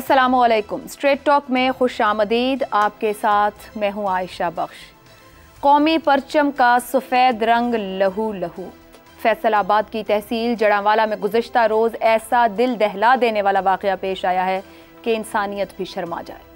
अस्सलामुअलैकुम। Straight talk में खुश आमदीद। आपके साथ मैं हूँ आयशा बख्श। कौमी परचम का सफ़ेद रंग लहू लहू। फैसलाबाद की तहसील जड़ांवाला में गुज़िश्ता रोज़ ऐसा दिल दहला देने वाला वाक़या पेश आया है कि इंसानियत भी शर्मा जाए।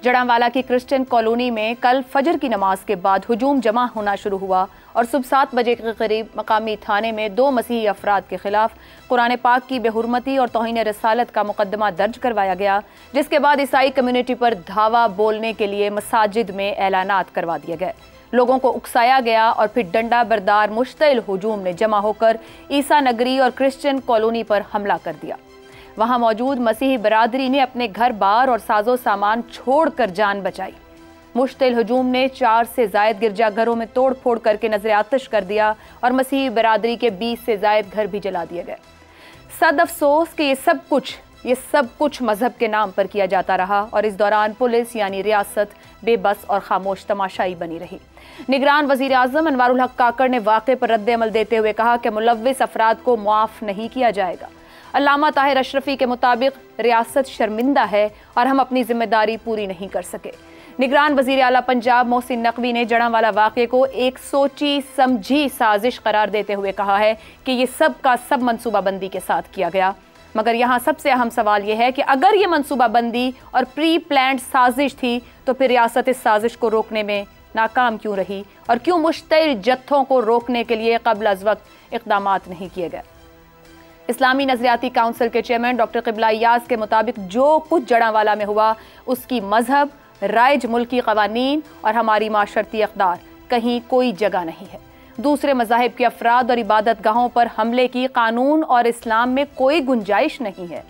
जड़ांवाला की क्रिश्चियन कॉलोनी में कल फजर की नमाज के बाद हुजूम जमा होना शुरू हुआ और सुबह 7 बजे के करीब मकामी थाने में 2 मसीही अफराद के खिलाफ कुरान पाक की बेहुरमती और तौहीन रसालत का मुकदमा दर्ज करवाया गया, जिसके बाद ईसाई कम्युनिटी पर धावा बोलने के लिए मसाजिद में ऐलानात करवा दिए गए। लोगों को उकसाया गया और फिर डंडा बरदार मुश्तइल हुजूम ने जमा होकर ईसा नगरी और क्रिश्चियन कॉलोनी पर हमला कर दिया। वहां मौजूद मसीही बरादरी ने अपने घर बार और साजो सामान छोड़कर जान बचाई। मुश्तइल हुजूम ने 4 से ज़ायद गिरजाघरों में तोड़ फोड़ करके नजर आतिश कर दिया और मसीही बरादरी के 20 से ज़ायद घर भी जला दिए गए। सद अफसोस कि ये सब कुछ मजहब के नाम पर किया जाता रहा और इस दौरान पुलिस यानी रियासत बेबस और खामोश तमाशाई बनी रही। निगरान वजीर आजम अनवारुल हक काकड़ ने वाक़े पर रद्द अमल देते हुए कहा कि मुलव्विस अफराद को मुआफ नहीं किया जाएगा। अल्लामा ताहिर अशरफी के मुताबिक रियासत शर्मिंदा है और हम अपनी जिम्मेदारी पूरी नहीं कर सके। निगरान वजीर आला पंजाब मोहसिन नकवी ने जड़ांवाला वाक़े को एक सोची समझी साजिश करार देते हुए कहा है कि ये सब का सब मनसूबाबंदी के साथ किया गया। मगर यहाँ सबसे अहम सवाल यह है कि अगर ये मनसूबाबंदी और प्री प्लान्ड साजिश थी तो फिर रियासत इस साजिश को रोकने में नाकाम क्यों रही और क्यों मुश्तइल जत्थों को रोकने के लिए कबल अज़ वक्त इक़दामात नहीं किए गए। इस्लामी नजरियाती काउंसिल के चेयरमैन डॉक्टर क़िबला अय्याज़ के मुताबिक जो कुछ जड़ांवाला में हुआ उसकी मजहब, राइज मुल्की क़वानीन और हमारी माशरती अक़दार कहीं कोई जगह नहीं है। दूसरे मज़ाहिब के अफराद और इबादत गाहों पर हमले की कानून और इस्लाम में कोई गुंजाइश नहीं है।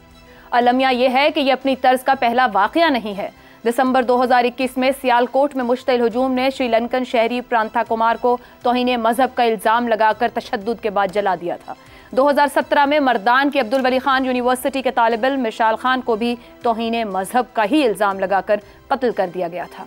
अलमिया यह है कि यह अपनी तर्ज का पहला वाक़या नहीं है। दिसंबर 2021 में सियालकोट में मुश्तइल हुजूम ने श्रीलंकन शहरी प्रांता कुमार को तौहीन मजहब का इल्ज़ाम लगाकर तशद्दुद के बाद जला दिया था। 2017 में मर्दान की अब्दुल वली खान यूनिवर्सिटी के तालिब इल्म मिशाल खान को भी तौहीन मजहब का ही इल्ज़ाम लगाकर कत्ल कर दिया गया था।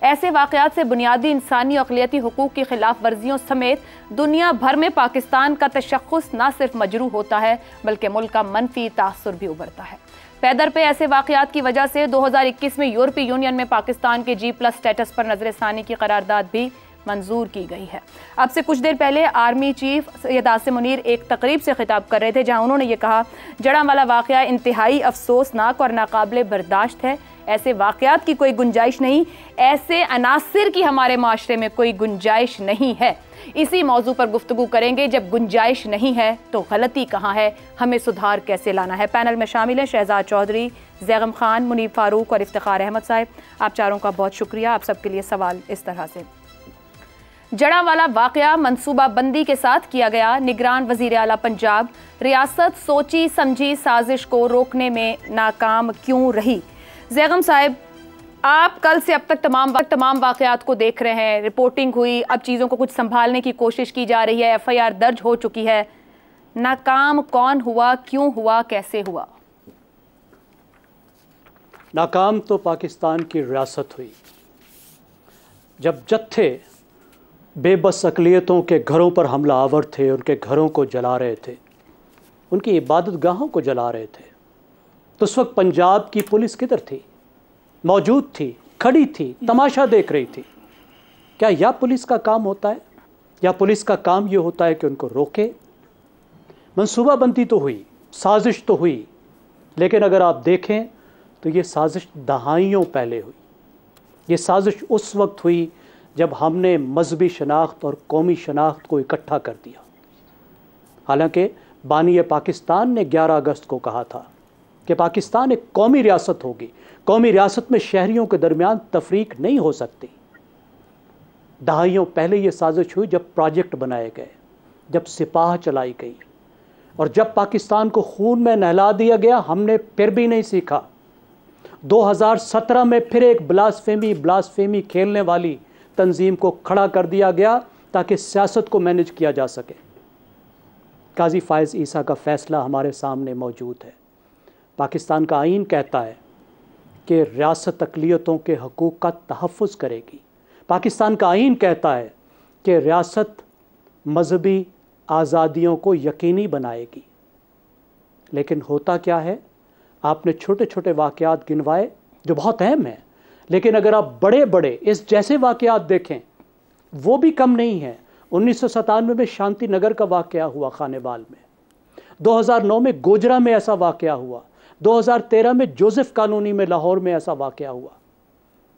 ऐसे वाक़यात से बुनियादी इंसानी और अक़लियती हुकूक़ की खिलाफ वर्जियों समेत दुनिया भर में पाकिस्तान का तशख़्ख़ुस न सिर्फ मजरूह होता है बल्कि मुल्क का मनफी तासुर भी उभरता है। पैदर पे ऐसे वाक़यात की वजह से 2021 में यूरोपीय यूनियन में पाकिस्तान के G+ स्टेटस पर नज़रसानी की करारदाद भी मंजूर की गई है। अब से कुछ देर पहले आर्मी चीफ सैयद आसिम मुनीर एक तकरीब से खिताब कर रहे थे जहां उन्होंने ये कहा, जड़ांवाला वाक़या इंतहाई अफसोसनाक और नाकाबिले बर्दाश्त है। ऐसे वाक़यात की कोई गुंजाइश नहीं, ऐसे अनासिर की हमारे माशरे में कोई गुंजाइश नहीं है। इसी मौजू पर गुफ्तगू करेंगे। जब गुंजाइश नहीं है तो गलती कहाँ है, हमें सुधार कैसे लाना है। पैनल में शामिल हैं शहजाद चौधरी, जैगम खान, मुनीब फारूक और इफ्तिखार अहमद साहब। आप चारों का बहुत शुक्रिया। आप सबके लिए सवाल इस तरह से, जड़ांवाला वाक़या मनसूबाबंदी के साथ किया गया। निगरान वजीर आला पंजाब, रियासत सोची समझी साजिश को रोकने में नाकाम क्यों रही। जैगम साहब, आप कल से अब तक तमाम वाक़यात को देख रहे हैं, रिपोर्टिंग हुई, अब चीज़ों को कुछ संभालने की कोशिश की जा रही है, FIR दर्ज हो चुकी है। नाकाम कौन हुआ, क्यों हुआ, कैसे हुआ? नाकाम तो पाकिस्तान की रियासत हुई जब जत्थे बेबस अक़लियतों के घरों पर हमला आवर थे, उनके घरों को जला रहे थे, उनकी इबादत गाहों को जला रहे थे। तो उस वक्त पंजाब की पुलिस किधर थी? मौजूद थी, खड़ी थी, तमाशा देख रही थी। क्या यह पुलिस का काम होता है? या पुलिस का काम ये होता है कि उनको रोके? मनसूबाबंदी तो हुई, साजिश तो हुई, लेकिन अगर आप देखें तो ये साजिश दहाइयों पहले हुई। ये साजिश उस वक्त हुई जब हमने मजहबी शनाख्त और कौमी शनाख्त को इकट्ठा कर दिया। हालांकि बानी पाकिस्तान ने 11 अगस्त को कहा था कि पाकिस्तान एक कौमी रियासत होगी, कौमी रियासत में शहरियों के दरमियान तफरीक नहीं हो सकती। दहाइयों पहले ये साजिश हुई जब प्रोजेक्ट बनाए गए, जब सिपाह चलाई गई और जब पाकिस्तान को खून में नहला दिया गया। हमने फिर भी नहीं सीखा। 2017 में फिर एक ब्लास्फेमी खेलने वाली तंजीम को खड़ा कर दिया गया ताकि सियासत को मैनेज किया जा सके। काजी फ़ायज़ ईसा का फ़ैसला हमारे सामने मौजूद है। पाकिस्तान का आईन कहता है कि रियासत अक़लियतों के हकूक़ का तहफ़्फ़ुज़ करेगी। पाकिस्तान का आईन कहता है कि रियासत मजहबी आज़ादियों को यकीनी बनाएगी। लेकिन होता क्या है, आपने छोटे छोटे वाक़यात गिनवाए जो बहुत अहम हैं, लेकिन अगर आप बड़े बड़े इस जैसे वाक़यात देखें वो भी कम नहीं है। 1997 में शांति नगर का वाक़या हुआ खानेवाल में, 2009 में गोजरा में ऐसा वाक़या हुआ, 2013 में जोसेफ कॉलोनी में लाहौर में ऐसा वाक़या हुआ,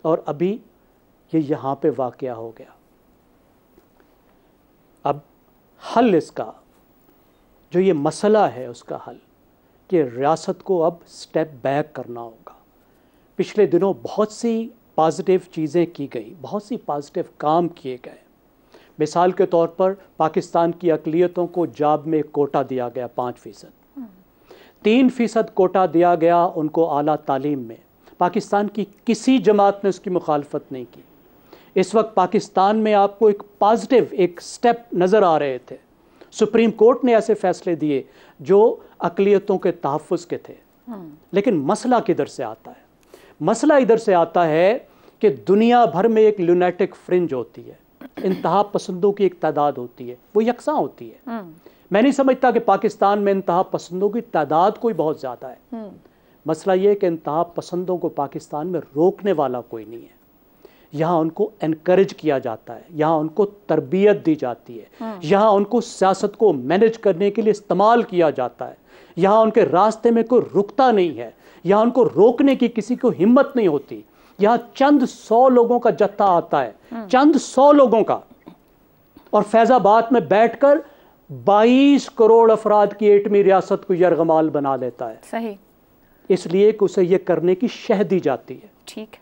और अभी ये यहाँ पे वाक़या हो गया। अब हल इसका जो ये मसला है उसका हल कि रियासत को अब स्टेप बैक करना होगा। पिछले दिनों बहुत सी पॉजिटिव चीज़ें की गई, बहुत सी पॉजिटिव काम किए गए। मिसाल के तौर पर पाकिस्तान की अक़लियतों को जॉब में कोटा दिया गया 5%, 3% कोटा दिया गया उनको आला तालीम में। पाकिस्तान की किसी जमात ने उसकी मुखालफत नहीं की। इस वक्त पाकिस्तान में आपको एक पॉजिटिव एक स्टेप नज़र आ रहे थे। सुप्रीम कोर्ट ने ऐसे फैसले दिए जो अक़लियतों के तहफ़्फ़ुज़ के थे। लेकिन मसला किधर से आता है? मसला इधर से आता है कि दुनिया भर में एक लुनेटिक फ्रिंज होती है, इंतहा पसंदों की एक तादाद होती है, वो यकसां होती है। मैं नहीं समझता कि पाकिस्तान में इंतहा पसंदों की तादाद कोई बहुत ज़्यादा है। मसला ये है कि इंतहा पसंदों को पाकिस्तान में रोकने वाला कोई नहीं है। यहाँ उनको एनकरेज किया जाता है, यहाँ उनको तरबियत दी जाती है, यहाँ उनको सियासत को मैनेज करने के लिए इस्तेमाल किया जाता है, यहाँ उनके रास्ते में कोई रुकता नहीं है, यहाँ उनको रोकने की किसी को हिम्मत नहीं होती। यहाँ चंद 100 लोगों का जत्था आता है, चंद 100 लोगों का, और फैजाबाद में बैठकर 22 करोड़ अफराद की एटमी रियासत को यरगमाल बना लेता है। सही। इसलिए कि उसे ये करने की शह दी जाती है। ठीक।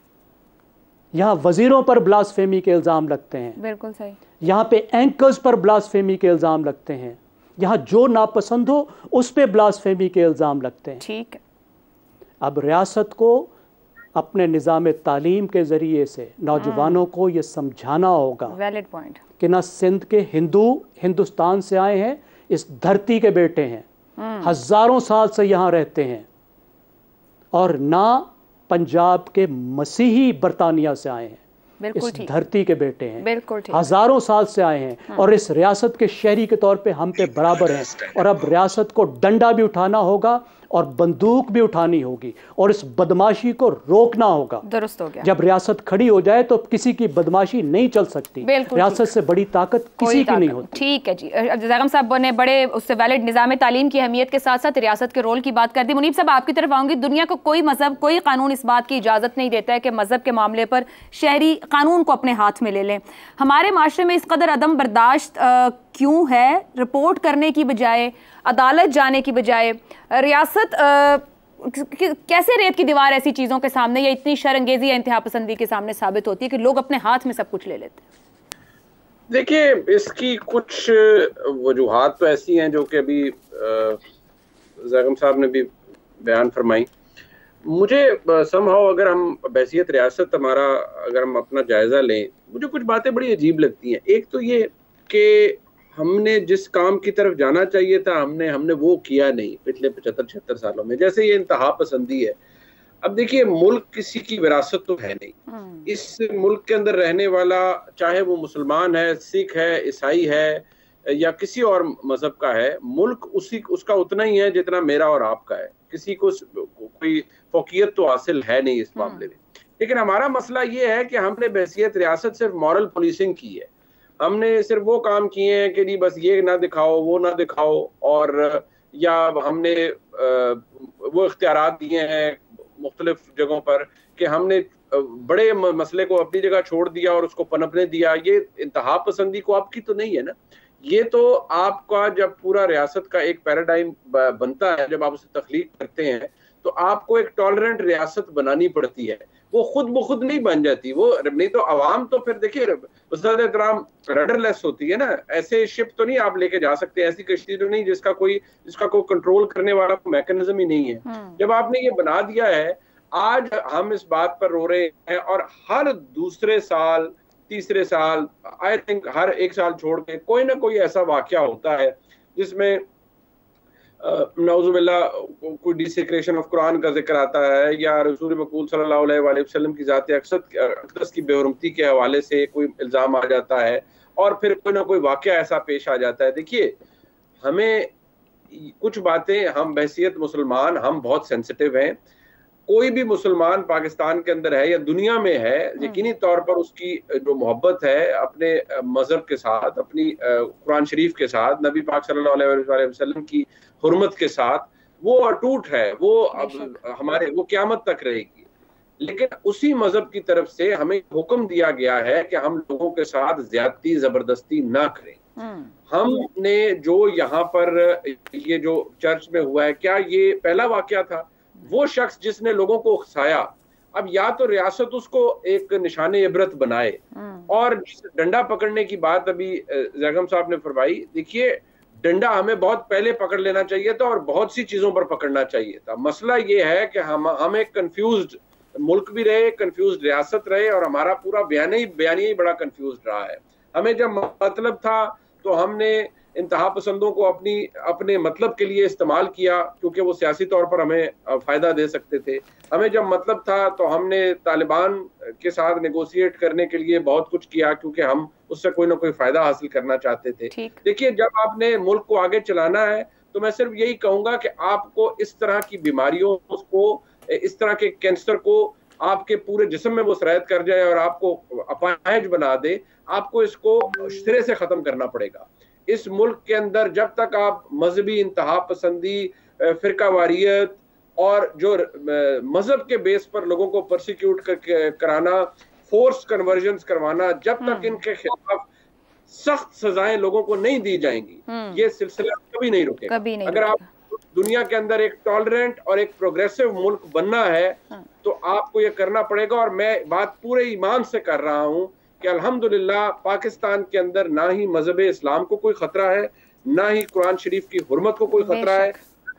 यहाँ वजीरों पर ब्लास्फेमी के इल्ज़ाम लगते हैं। बिल्कुल सही। यहाँ पे एंकर्स पर ब्लास्फेमी के इल्ज़ाम लगते हैं। यहाँ जो नापसंद हो उस पे ब्लास्फेमी के इल्ज़ाम लगते हैं। ठीक। अब रियासत को अपने निज़ाम तालीम के ज़रिए से नौजवानों को ये समझाना होगा, वैलिड पॉइंट, कि ना सिंध के हिंदू हिंदुस्तान से आए हैं, इस धरती के बेटे हैं, हज़ारों साल से यहाँ रहते हैं, और ना पंजाब के मसीही बरतानिया से आए हैं, इस धरती के बेटे हैं, बिल्कुल हज़ारों साल से आए हैं, और इस रियासत के शहरी के तौर पे हम पे बराबर हैं। और अब रियासत को डंडा भी उठाना होगा और बंदूक भी उठानी होगी, और इस बदमाशी को रोकना होगा। दुरुस्त हो गया। जब रियासत खड़ी हो जाए तो किसी की बदमाशी नहीं चल सकती। रियासत से बड़ी ताकत किसी की नहीं होती। ठीक है जी। ज़ैगम साहब ने बड़े उससे वैलिड निज़ाम तालीम की अहमियत के साथ साथ रियासत के रोल की बात कर दी। मुनीब साहब, आपकी तरफ आऊँगी। दुनिया को कोई मजहब, कोई कानून इस बात की इजाज़त नहीं देता है कि मजहब के मामले पर शहरी कानून को अपने हाथ में ले लें। हमारे माशरे में इस कदर अदम बर्दाश्त क्यों है? रिपोर्ट करने की बजाय, अदालत जाने की बजाय, रियासत कैसे रेत की दीवार ऐसी चीज़ों के सामने या इतनी शर्मंगेज़ी या इंतहा पसंदी के सामने साबित होती है कि लोग अपने हाथ में सब कुछ ले लेते हैं? देखिए, इसकी कुछ वजूहात तो ऐसी हैं जो कि अभी ज़ैगम साहब ने भी बयान फरमाई। मुझे समहाउ अगर हम बहसियत रियासत हमारा अगर हम अपना जायज़ा लें, मुझे कुछ बातें बड़ी अजीब लगती हैं। एक तो ये कि हमने जिस काम की तरफ जाना चाहिए था हमने वो किया नहीं पिछले 75-76 सालों में। जैसे ये इंतहा पसंदी है। अब देखिए, मुल्क किसी की विरासत तो है नहीं। इस मुल्क के अंदर रहने वाला, चाहे वो मुसलमान है, सिख है, ईसाई है या किसी और मजहब का है, मुल्क उसका उतना ही है जितना मेरा और आपका है। किसी को कोई फौकियत तो हासिल है नहीं इस मामले में। लेकिन हमारा मसला ये है कि हमने बहसियत रियासत सिर्फ मॉरल पुलिसिंग की है। हमने सिर्फ वो काम किए हैं कि जी बस ये ना दिखाओ, वो ना दिखाओ, और या हमने वो इख्तियारात दिए हैं मुख्तलिफ जगहों पर कि हमने बड़े मसले को अपनी जगह छोड़ दिया और उसको पनपने दिया। ये इंतहा पसंदी को आपकी तो नहीं है ना। ये तो आपका जब पूरा रियासत का एक पैराडाइम बनता है, जब आप उसे तख्लीक करते हैं, तो आपको एक टॉलरेंट रियासत बनानी पड़ती है। वो खुद ब खुद नहीं बन जाती, वो नहीं तो अवाम तो फिर देखिए उस्ताद-ए-कराम रडरलेस होती है ना। ऐसे शिप तो नहीं आप लेके जा सकते, ऐसी कश्ती तो नहीं जिसका कोई कंट्रोल करने वाला मैकेनिज्म ही नहीं है। जब आपने ये बना दिया है, आज हम इस बात पर रो रहे हैं, और हर दूसरे साल, तीसरे साल, आई थिंक हर एक साल छोड़ के कोई ना कोई ऐसा वाकया होता है जिसमें नौजुबिल्लाह कोई डिसेक्रेशन ऑफ कुरान का जिक्र आता है, या रसूल मकबूल सल्लल्लाहु अलैहि वसल्लम की ज़ात अक़दस की बेहुरमती के हवाले से कोई इल्ज़ाम आ जाता है, और फिर कोई ना कोई वाकया ऐसा पेश आ जाता है। देखिए, हमें कुछ बातें हम बहसियत मुसलमान हम बहुत सेंसिटिव हैं। कोई भी मुसलमान पाकिस्तान के अंदर है या दुनिया में है, यकीनी तौर पर उसकी जो मोहब्बत है अपने मजहब के साथ, अपनी कुरान शरीफ के साथ, नबी पाक सल्लल्लाहु अलैहि वसल्लम की हुर्मत के साथ, वो अटूट है, वो अब हमारे वो क़यामत तक रहेगी। लेकिन उसी मजहब की तरफ से हमें हुक्म दिया गया है कि हम लोगों के साथ ज्यादती जबरदस्ती ना करें। हमने जो यहाँ पर ये जो चर्च में हुआ है, क्या ये पहला वाकया था? वो शख्स जिसने लोगों को उकसाया, अब या तो रियासत उसको एक निशाने इबरत बनाए, और डंडा पकड़ने की बात अभी जैगम साहब ने फरमाई, देखिए डंडा हमें बहुत पहले पकड़ लेना चाहिए था और बहुत सी चीजों पर पकड़ना चाहिए था। मसला ये है कि हम एक कंफ्यूज्ड मुल्क भी रहे, कंफ्यूज्ड रियासत रहे, और हमारा पूरा बयानिया ही बड़ा कंफ्यूज्ड रहा है। हमें जब मतलब था तो हमने इंतहा पसंदों को अपने मतलब के लिए इस्तेमाल किया, क्योंकि वो सियासी तौर पर हमें फायदा दे सकते थे। हमें जब मतलब था तो हमने तालिबान के साथ नेगोशिएट करने के लिए बहुत कुछ किया, क्योंकि हम उससे कोई ना कोई फायदा हासिल करना चाहते थे। देखिए, जब आपने मुल्क को आगे चलाना है तो मैं सिर्फ यही कहूंगा कि आपको इस तरह की बीमारियों को, इस तरह के कैंसर को आपके पूरे जिस्म में वो सरायत कर जाए और आपको अपाहिज बना दे, आपको इसको सिरे से खत्म करना पड़ेगा। इस मुल्क के अंदर जब तक आप मजहबी इंतहा पसंदी, फिरका वारियत और जो मजहब के बेस पर लोगों को परसिक्यूट कराना, फोर्स कन्वर्जन्स करवाना, जब तक इनके खिलाफ सख्त सजाएं लोगों को नहीं दी जाएंगी, ये सिलसिला कभी नहीं रुकेगा। अगर आप दुनिया के अंदर एक टॉलरेंट और एक प्रोग्रेसिव मुल्क बनना है तो आपको ये करना पड़ेगा। और मैं बात पूरे ईमान से कर रहा हूं कि अल्हम्दुलिल्लाह पाकिस्तान के अंदर ना ही मजहब इस्लाम को कोई खतरा है, ना ही कुरान शरीफ की हुर्मत को कोई खतरा है,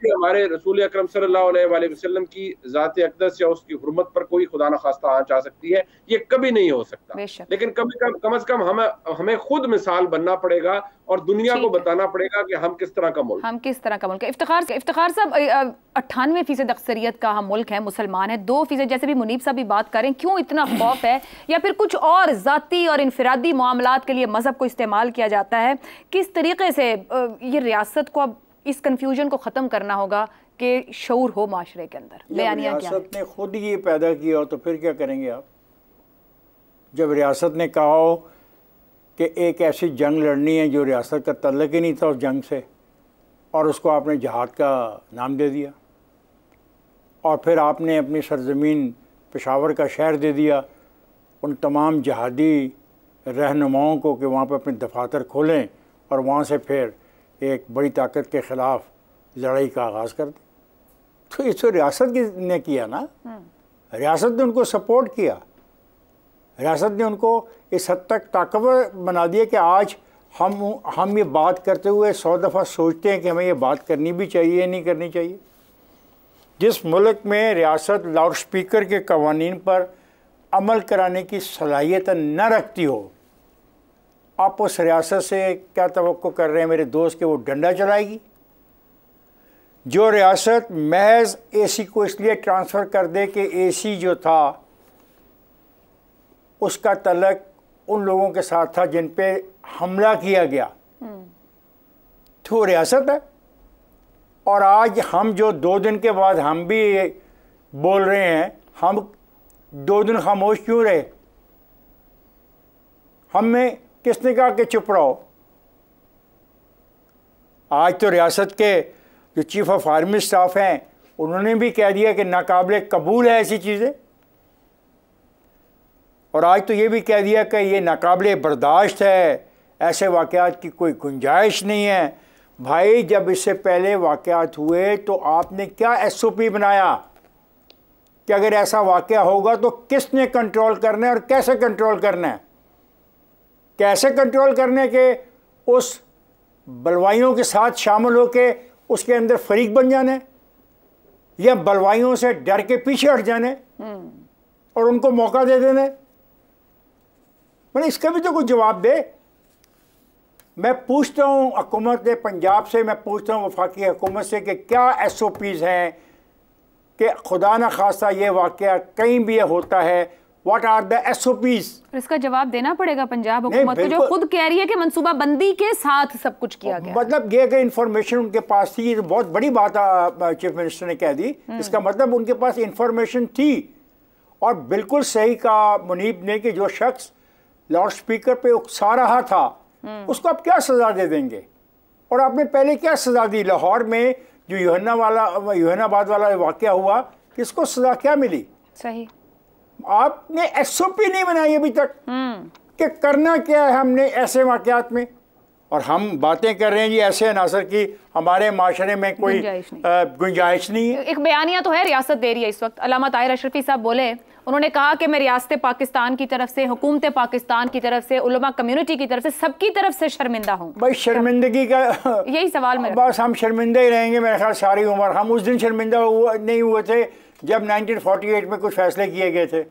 हमारे रसूल अकरम सल्लल्लाहु अलैहि वसल्लम की ज़ात अक़दस या उसकी हुर्मत पर कोई खुदा न खास्ता आँच आ सकती है। ये कभी नहीं हो सकता। लेकिन कम से कम हमें खुद मिसाल बनना पड़ेगा और दुनिया को बताना पड़ेगा कि हम किस तरह का मुल्क है। इफ्तिखार साहब, 98% अक्सरियत का हम मुल्क है, मुसलमान है, 2% जैसे भी मुनीब साहब भी बात करें, क्यों इतना खौफ है, या फिर कुछ और ज़ाती और इनफरादी मामलात के लिए मजहब को इस्तेमाल किया जाता है? किस तरीके से ये रियासत को अब इस कंफ्यूजन को ख़त्म करना होगा कि शऊर हो माशरे के अंदर? बयानिया क्या है? रियासत ने खुद ये पैदा किया हो तो फिर क्या करेंगे आप? जब रियासत ने कहा हो कि एक ऐसी जंग लड़नी है जो रियासत का तल्लुक़ ही नहीं था उस जंग से, और उसको आपने जहाद का नाम दे दिया, और फिर आपने अपनी सरजमीन पेशावर का शहर दे दिया उन तमाम जहादी रहनुमाओं को कि वहाँ पर अपने दफातर खोलें और वहाँ से फिर एक बड़ी ताकत के ख़िलाफ़ लड़ाई का आगाज़ कर दें। तो इसको रियासत ने किया ना, रियासत ने उनको सपोर्ट किया, रियासत ने उनको इस हद तक ताकतवर बना दिया कि आज हम ये बात करते हुए 100 दफ़ा सोचते हैं कि हमें ये बात करनी भी चाहिए या नहीं करनी चाहिए। जिस मुल्क में रियासत लाउड स्पीकर के कवानीन पर अमल कराने की सलाहियत न रखती हो, आप उस रियासत से क्या तवक्को कर रहे हैं मेरे दोस्त कि वो डंडा चलाएगी? जो रियासत महज एसी को इसलिए ट्रांसफ़र कर दे कि एसी जो था उसका तल्लुक़ उन लोगों के साथ था जिन पे हमला किया गया, तो रियासत है। और आज हम जो 2 दिन के बाद हम भी बोल रहे हैं, हम 2 दिन खामोश क्यों रहे? हमें किसने कहा कि चुप रहो? आज तो रियासत के जो चीफ ऑफ आर्मी स्टाफ हैं उन्होंने भी कह दिया कि नाकाबिले कबूल है ऐसी चीज़ें, और आज तो ये भी कह दिया कि ये नाकाबिले बर्दाश्त है, ऐसे वाक़यात की कोई गुंजाइश नहीं है। भाई, जब इससे पहले वाक़यात हुए तो आपने क्या SOP बनाया कि अगर ऐसा वाक़या होगा तो किसने कंट्रोल करना है और कैसे कंट्रोल करना है? कैसे कंट्रोल करने के उस बलवाइयों के साथ शामिल होके उसके अंदर फरीक बन जाने, या बलवाइयों से डर के पीछे हट जाने और उनको मौका दे देने? मैंने इसका भी तो कुछ जवाब दे। मैं पूछता हूँ हुकूमत पंजाब से, मैं पूछता हूँ वफाकी हुकूमत से कि क्या SOPs हैं कि खुदा न खास्ता ये वाक़या कहीं भी होता है व्हाट आर द SOPs। इसका जवाब देना पड़ेगा पंजाब हुकूमत को, जो खुद कह रही है कि मंसूबा बंदी के साथ सब कुछ किया गया। मतलब ये अगर इंफॉर्मेशन उनके पास थी, ये तो बहुत बड़ी बात चीफ मिनिस्टर ने कह दी। इसका मतलब उनके पास इंफॉर्मेशन थी। और बिल्कुल सही कहा मुनीब ने कि जो शख्स लाउड स्पीकर पे उकसा रहा था उसको आप क्या सजा दे देंगे। और आपने पहले क्या सजा दी? लाहौर में जो यूहन्नाबाद वाला वाकया हुआ, किसको सजा क्या मिली? सही, आपने SOP नहीं बनाई अभी तक कि करना क्या है हमने ऐसे वाकयात में। और हम बातें कर रहे हैं जी ऐसे अनासर की हमारे माशरे में कोई गुंजाइश नहीं है। एक बयानिया तो है रियासत दे रही है इस वक्त। अल्लामा ताहिर अशरफी साहब बोले, उन्होंने कहा कि मैं रियासत पाकिस्तान की तरफ से, हुकूमत पाकिस्तान की तरफ से, उलमा कम्युनिटी की तरफ से, सबकी तरफ से शर्मिंदा हूँ। भाई शर्मिंदगी का यही सवाल में बस हम शर्मिंदा ही रहेंगे मेरे ख्याल सारी उम्र। हम उस दिन शर्मिंदा नहीं हुए थे जब 1948 में कुछ फैसले किए गए थे।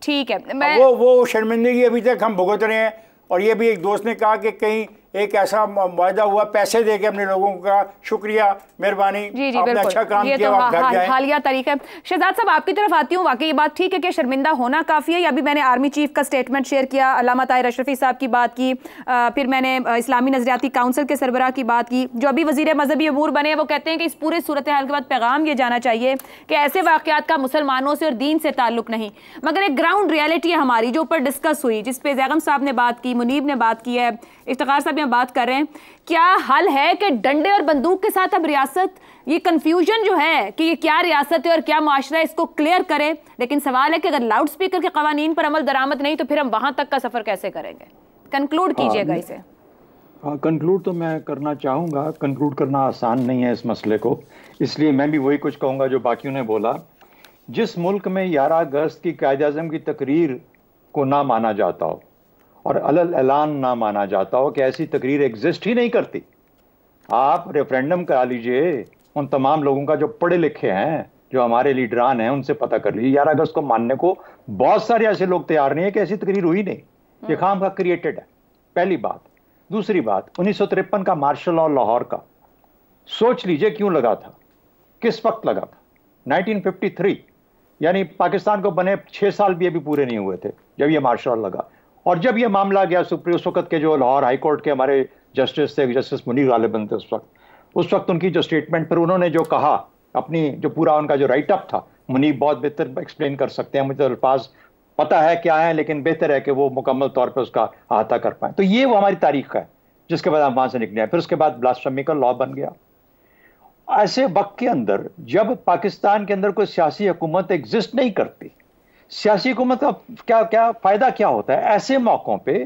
ठीक है, मैं वो शर्मिंदगी अभी तक हम भुगत रहे हैं। और ये भी एक दोस्त ने कहा कि कहीं एक ऐसा वायदा हुआ पैसे दे के अपने लोगों का शुक्रिया मेहरबानी, आपने अच्छा काम ये किया, तो आप घर जाएं। हालिया तरीका है। शहजाद साहब आपकी तरफ आती हूँ, वाकई ये बात ठीक है कि शर्मिंदा होना काफ़ी है। अभी मैंने आर्मी चीफ का स्टेटमेंट शेयर किया, अल्लामा ताहिर अशरफी साहब की बात की, फिर मैंने इस्लामी नजरियाती काउंसिल के सरबराह की बात की, जो अभी वजीर मजहबी अमूर बने हैं। वो कहते हैं कि इस पूरे सूरत हाल के बाद पैगाम ये जाना चाहिए कि ऐसे वाक़यात का मुसलमानों से और दीन से ताल्लुक नहीं, मगर एक ग्राउंड रियलिटी है हमारी जो ऊपर डिस्कस हुई, जिस पे जैगम साहब ने बात की, मुनीब ने बात की है, इफ्तिखार साहब यहाँ बात कर रहे हैं। क्या हल है कि डंडे और बंदूक के साथ अब रियासत, ये कंफ्यूजन जो है कि ये क्या रियासत है और क्या माशरा है, इसको क्लियर करे। लेकिन सवाल है कि अगर लाउड स्पीकर के कवानीन पर अमल दरामद नहीं तो फिर हम वहां तक का सफर कैसे करेंगे? कंक्लूड कीजिएगा इसे। कंक्लूड तो मैं करना चाहूँगा, कंक्लूड करना आसान नहीं है इस मसले को, इसलिए मैं भी वही कुछ कहूँगा जो बाकियों ने बोला। जिस मुल्क में 11 अगस्त की कायद-ए-आज़म की तकरीर को ना माना जाता हो और अलल ऐलान ना माना जाता हो कि ऐसी तकरीर एग्जिस्ट ही नहीं करती, आप रेफरेंडम करा लीजिए उन तमाम लोगों का जो पढ़े लिखे हैं, जो हमारे लीडरान हैं, उनसे पता कर लीजिए। 11 अगस्त को मानने को बहुत सारे ऐसे लोग तैयार नहीं है कि ऐसी तकरीर हुई नहीं, ये खाम खा क्रिएटेड है, पहली बात। दूसरी बात, 1953 का मार्शल लॉ लाहौर का सोच लीजिए क्यों लगा था, किस वक्त लगा था? 1953, यानी पाकिस्तान को बने 6 साल भी अभी पूरे नहीं हुए थे जब ये मार्शल लॉ लगा। और जब ये मामला गया उस वक्त के जो लाहौर हाई कोर्ट के हमारे जस्टिस थे, जस्टिस मुनीर गालिबन थे उस वक्त उनकी जो स्टेटमेंट पर उन्होंने जो कहा, अपनी जो पूरा उनका जो राइट अप था, मुनीर बहुत बेहतर एक्सप्लेन कर सकते हैं, मुझे तो अल्फाज पता है क्या है, लेकिन बेहतर है कि वो मुकम्मल तौर पर उसका अहाता कर पाए। तो ये वो हमारी तारीख है, जिसके बाद हम वहां से निकले। फिर उसके बाद ब्लास्फेमी का लॉ बन गया। ऐसे वक्त के अंदर जब पाकिस्तान के अंदर कोई सियासी हुकूमत एग्जिस्ट नहीं करती, सियासी हुकूमत का क्या फायदा क्या होता है? ऐसे मौकों पे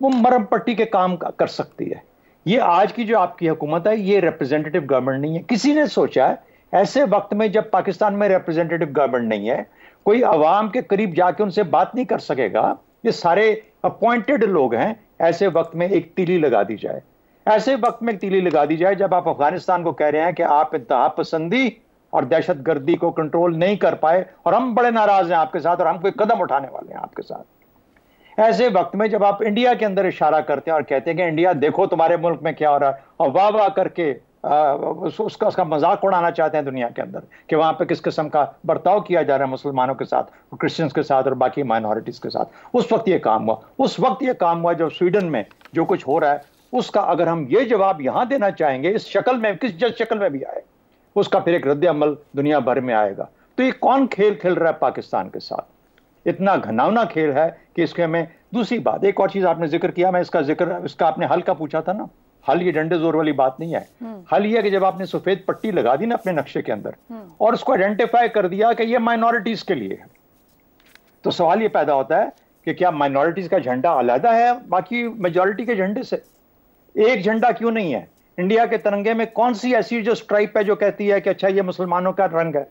वो मरम पट्टी के काम कर सकती है। ये आज की जो आपकी हुकूमत है, ये रिप्रेजेंटेटिव गवर्नमेंट नहीं है। किसी ने सोचा है ऐसे वक्त में जब पाकिस्तान में रिप्रेजेंटेटिव गवर्नमेंट नहीं है, कोई अवाम के करीब जाके उनसे बात नहीं कर सकेगा, ये सारे अपॉइंटेड लोग हैं, ऐसे वक्त में एक तीली लगा दी जाए। ऐसे वक्त में एक तीली लगा दी जाए जब आप अफगानिस्तान को कह रहे हैं कि आप इंतहा पसंदी और दहशतगर्दी को कंट्रोल नहीं कर पाए और हम बड़े नाराज हैं आपके साथ और हम कोई कदम उठाने वाले हैं आपके साथ। ऐसे वक्त में जब आप इंडिया के अंदर इशारा करते हैं और कहते हैं कि इंडिया देखो तुम्हारे मुल्क में क्या हो रहा है, और वाह वाह करके उसका मजाक उड़ाना चाहते हैं दुनिया के अंदर कि वहां पे किस किस्म का बर्ताव किया जा रहा है मुसलमानों के साथ, क्रिश्चियंस के साथ और बाकी माइनॉरिटीज के साथ, उस वक्त ये काम हुआ। उस वक्त ये काम हुआ जब स्वीडन में जो कुछ हो रहा है उसका अगर हम ये जवाब यहां देना चाहेंगे, इस शक्ल में, किस शक्ल में भी आए, उसका फिर एक रद्द अमल दुनिया भर में आएगा। तो ये कौन खेल खेल रहा है पाकिस्तान के साथ? इतना घनावना खेल है कि इसके में। दूसरी बात, एक और चीज आपने जिक्र किया, मैं इसका आपने हल का पूछा था ना, हल ये डंडे जोर वाली बात नहीं है। हल ये है कि जब आपने सफेद पट्टी लगा दी ना अपने नक्शे के अंदर और उसको आइडेंटिफाई कर दिया कि ये माइनॉरिटीज के लिए है, तो सवाल ये पैदा होता है कि क्या माइनॉरिटीज का झंडा अलग है बाकी मेजॉरिटी के झंडे से? एक झंडा क्यों नहीं है? इंडिया के तिरंगे में कौन सी ऐसी जो स्ट्राइप है जो कहती है कि अच्छा ये मुसलमानों का रंग है?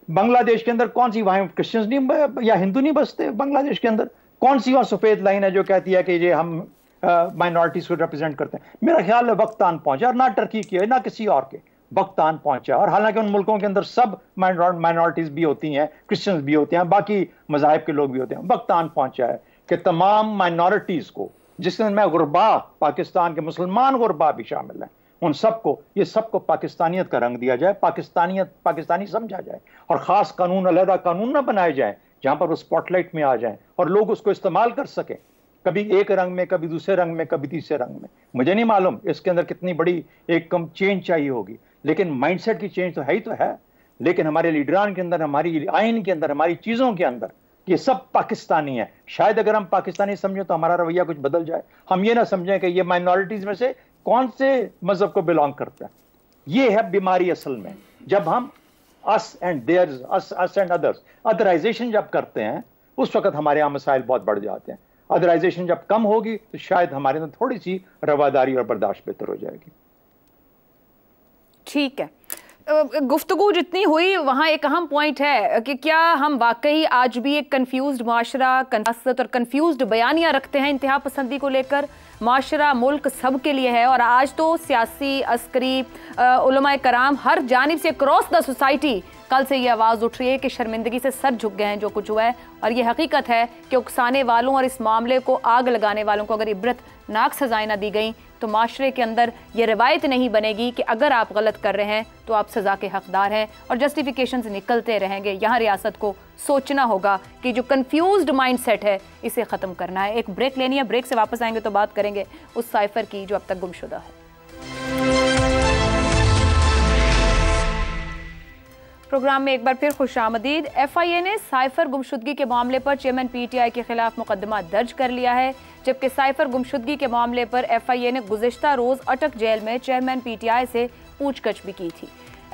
बांग्लादेश के अंदर कौन सी, वहां क्रिश्चियंस नहीं या हिंदू नहीं बसते? बांग्लादेश के अंदर कौन सी वहां सफेद लाइन है जो कहती है कि ये हम माइनॉरिटीज को रिप्रेजेंट करते हैं? मेरा ख्याल है वक्त आन पहुंचा, और ना टर्की की है ना किसी और के, वक्त आन पहुंचा। और हालांकि उन मुल्कों के अंदर सब माइनॉरिटीज भी होती हैं, क्रिश्चियंस भी होते हैं, बाकी मजाहिब के लोग भी होते हैं। वक्त आन पहुंचा है कि तमाम माइनॉरिटीज को, जिसमें गुरबा, पाकिस्तान के मुसलमान गुरबा भी शामिल हैं, उन सबको, ये सबको पाकिस्तानियत का रंग दिया जाए, पाकिस्तानी समझा जाए, और खास कानून, अलहदा कानून ना बनाए जाए जहां पर वो स्पॉटलाइट में आ जाएं और लोग उसको इस्तेमाल कर सकें, कभी एक रंग में, कभी दूसरे रंग में, कभी तीसरे रंग में। मुझे नहीं मालूम इसके अंदर कितनी बड़ी एक कम चेंज चाहिए होगी, लेकिन माइंडसेट की चेंज तो है ही तो है। लेकिन हमारे लीडरान के अंदर, हमारी आइन के अंदर, हमारी चीजों के अंदर ये सब पाकिस्तानी है। शायद अगर हम पाकिस्तानी समझें तो हमारा रवैया कुछ बदल जाए, हम ये ना समझें कि ये माइनॉरिटीज में से कौन से मजहब को बिलोंग करता है। ये है बीमारी असल में। जब हम us and theirs, us and others, otherisation जब करते हैं उस वक्त हमारे यहाँ मसाइल बहुत बढ़ जाते हैं। अदराइजेशन जब कम होगी तो शायद हमारे अंदर थोड़ी सी रवादारी और बर्दाश्त बेहतर हो जाएगी। ठीक है, गुफ्तगू जितनी हुई वहाँ एक अहम पॉइंट है कि क्या हम वाकई आज भी एक कंफ्यूज्ड माशरा, कंफ्यूज्ड और कंफ्यूज्ड बयानियाँ रखते हैं इंतहा पसंदी को लेकर। माशरा, मुल्क सब के लिए है और आज तो सियासी, अस्करी, उलमाए कराम हर जानिब से क्रॉस द सोसाइटी कल से ये आवाज़ उठ रही है कि शर्मिंदगी से सर झुक गए हैं जो कुछ हुआ है। और ये हकीकत है कि उकसाने वालों और इस मामले को आग लगाने वालों को अगर इबरतनाक सजाएं ना दी गई तो माशरे के अंदर ये रवायत नहीं बनेगी कि अगर आप गलत कर रहे हैं तो आप सज़ा के हकदार हैं और जस्टिफिकेशंस निकलते रहेंगे। यहाँ रियासत को सोचना होगा कि जो कंफ्यूज्ड माइंडसेट है इसे ख़त्म करना है। एक ब्रेक लेनी है, ब्रेक से वापस आएंगे तो बात करेंगे उस साइफर की जो अब तक गुमशुदा है। प्रोग्राम में एक बार फिर खुशामदीद। FIA ने साइफर गुमशुदगी के मामले पर चेयरमैन PTI के खिलाफ मुकदमा दर्ज कर लिया है, जबकि साइफर गुमशुदगी के मामले पर FIA ने गुज़िश्ता रोज अटक जेल में चेयरमैन PTI से पूछगछ भी की थी।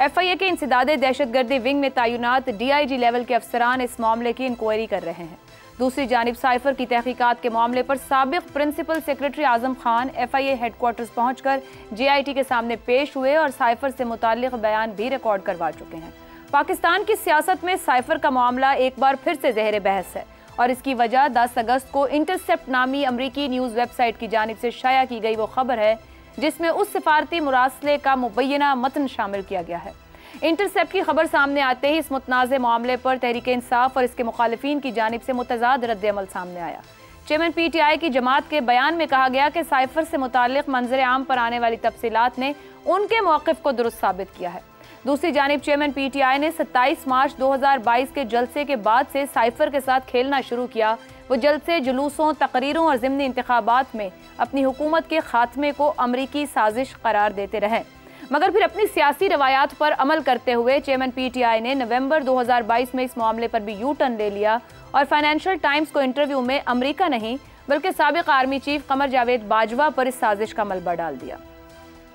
FIA के इंसदादे दहशतगर्दी विंग में तैनात DIG लेवल के अफसरान इस मामले की इंक्वायरी कर रहे हैं। दूसरी जानिब साइफर की तहकीकात के मामले पर साबिक principal secretary Azam Khan FIA headquarters पहुंचकर JIT के सामने पेश हुए और साइफर से मुताल्लिक बयान भी रिकॉर्ड करवा चुके हैं। पाकिस्तान की सियासत में साइफर का मामला एक बार फिर से ज़हर बहस है और इसकी वजह 10 अगस्त को इंटरसेप्ट नामी अमरीकी न्यूज़ वेबसाइट की जानिब से शाया की गई वो खबर है जिसमें उस सिफारती मुरासले का मुबैना मतन शामिल किया गया है। इंटरसेप्ट की खबर सामने आते ही इस मुतनाज़ मामले पर तहरीक इंसाफ और इसके मुखालिफिन की जानिब से मुतज़ाद रद्द-ए-अमल सामने आया। चेयरमैन PTI की जमात के बयान में कहा गया कि साइफर से मुताल्लिक मंजर आम पर आने वाली तफसीलात ने उनके मौक़िफ़ को दुरुस्त साबित किया है। दूसरी जानिब चेयरमैन PTI ने 27 मार्च 2022 के जलसे के बाद से साइफर के साथ खेलना शुरू किया। वो जलसे, जुलूसों, तकरीरों और ज़िमनी इंतखाबात में अपनी हुकूमत के खात्मे को अमरीकी साजिश करार देते रहे, मगर फिर अपनी सियासी रवायात पर अमल करते हुए चेयरमैन PTI ने नवंबर 2022 में इस मामले पर भी यू टर्न ले लिया और फाइनेंशियल टाइम्स को इंटरव्यू में अमरीका नहीं बल्कि साबिक आर्मी चीफ कमर जावेद बाजवा पर इस साजिश का मलबा डाल दिया।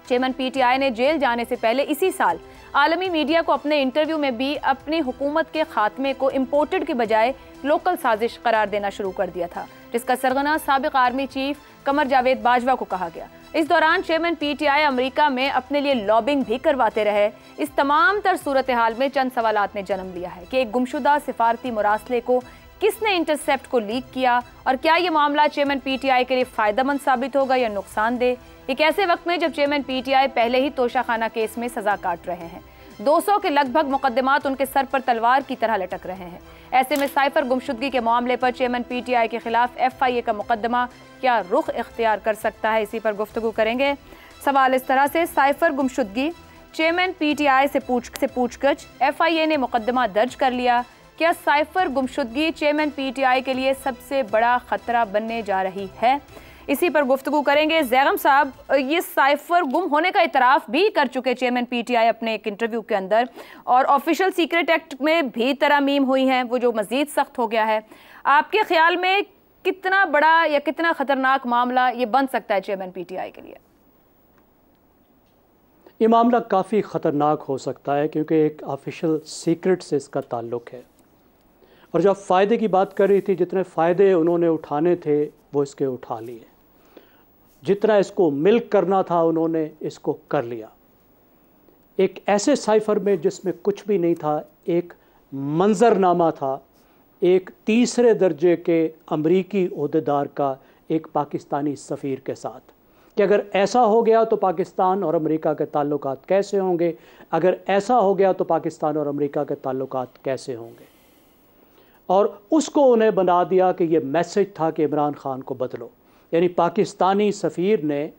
चेयरमैन PTI ने जेल जाने से पहले इसी साल आलमी मीडिया को अपने इंटरव्यू में भी अपनी हुकूमत के खात्मे को इम्पोर्टेड के बजाय लोकल साजिश करार देना शुरू कर दिया था, जिसका सरगना साबिक आर्मी चीफ कमर जावेद बाजवा को कहा गया। इस दौरान चेयरमैन PTI अमेरिका में अपने लिए लॉबिंग भी करवाते रहे। इस तमाम तर सूरत हाल में चंद सवालात ने जन्म लिया है कि एक गुमशुदा सिफारती मुरासले को किसने इंटरसेप्ट को लीक किया और क्या ये मामला चेयरमैन PTI के लिए फ़ायदेमंद साबित होगा या नुकसानदेह। एक ऐसे वक्त में जब चेयरमैन PTI पहले ही तोशाखाना केस में सजा काट रहे हैं, 200 के लगभग मुकदमात उनके सर पर तलवार की तरह लटक रहे हैं। ऐसे में साइफर गुमशुदगी के मामले पर चेयरमैन PTI के खिलाफ FIA का मुकदमा क्या रुख इख्तियार कर सकता है, इसी पर गुफ्तगू करेंगे। सवाल इस तरह से, साइफर गुमशुदगी, चेयरमैन PTI से पूछगछ, FIA ने मुकदमा दर्ज कर लिया। क्या साइफर गुमशुदगी चेयरमैन PTI के लिए सबसे बड़ा खतरा बनने जा रही है, इसी पर गुफ्तगू करेंगे। जैगम साहब, ये साइफर गुम होने का इतराफ़ भी कर चुके चेयरमैन PTI अपने एक इंटरव्यू के अंदर और ऑफिशियल सीक्रेट एक्ट में भी तरमीम हुई हैं, वो जो मज़ीद सख्त हो गया है। आपके ख्याल में कितना बड़ा या कितना ख़तरनाक मामला ये बन सकता है चेयरमैन PTI के लिए? ये मामला काफ़ी ख़तरनाक हो सकता है क्योंकि एक ऑफिशियल सीक्रेट से इसका ताल्लुक़ है और जब फ़ायदे की बात कर रही थी, जितने फ़ायदे उन्होंने उठाने थे वो इसके उठा लिए, जितना इसको मिल्क करना था उन्होंने इसको कर लिया। एक ऐसे साइफर में जिसमें कुछ भी नहीं था, एक मंजरनामा था एक तीसरे दर्जे के अमरीकी ओहदेदार का एक पाकिस्तानी सफ़ीर के साथ, कि अगर ऐसा हो गया तो पाकिस्तान और अमेरिका के ताल्लुकात कैसे होंगे, अगर ऐसा हो गया तो पाकिस्तान और अमेरिका के ताल्लुकात कैसे होंगे। और उसको उन्हें बना दिया कि ये मैसेज था कि इमरान खान को बदलो, यानी पाकिस्तानी सफ़ीर ने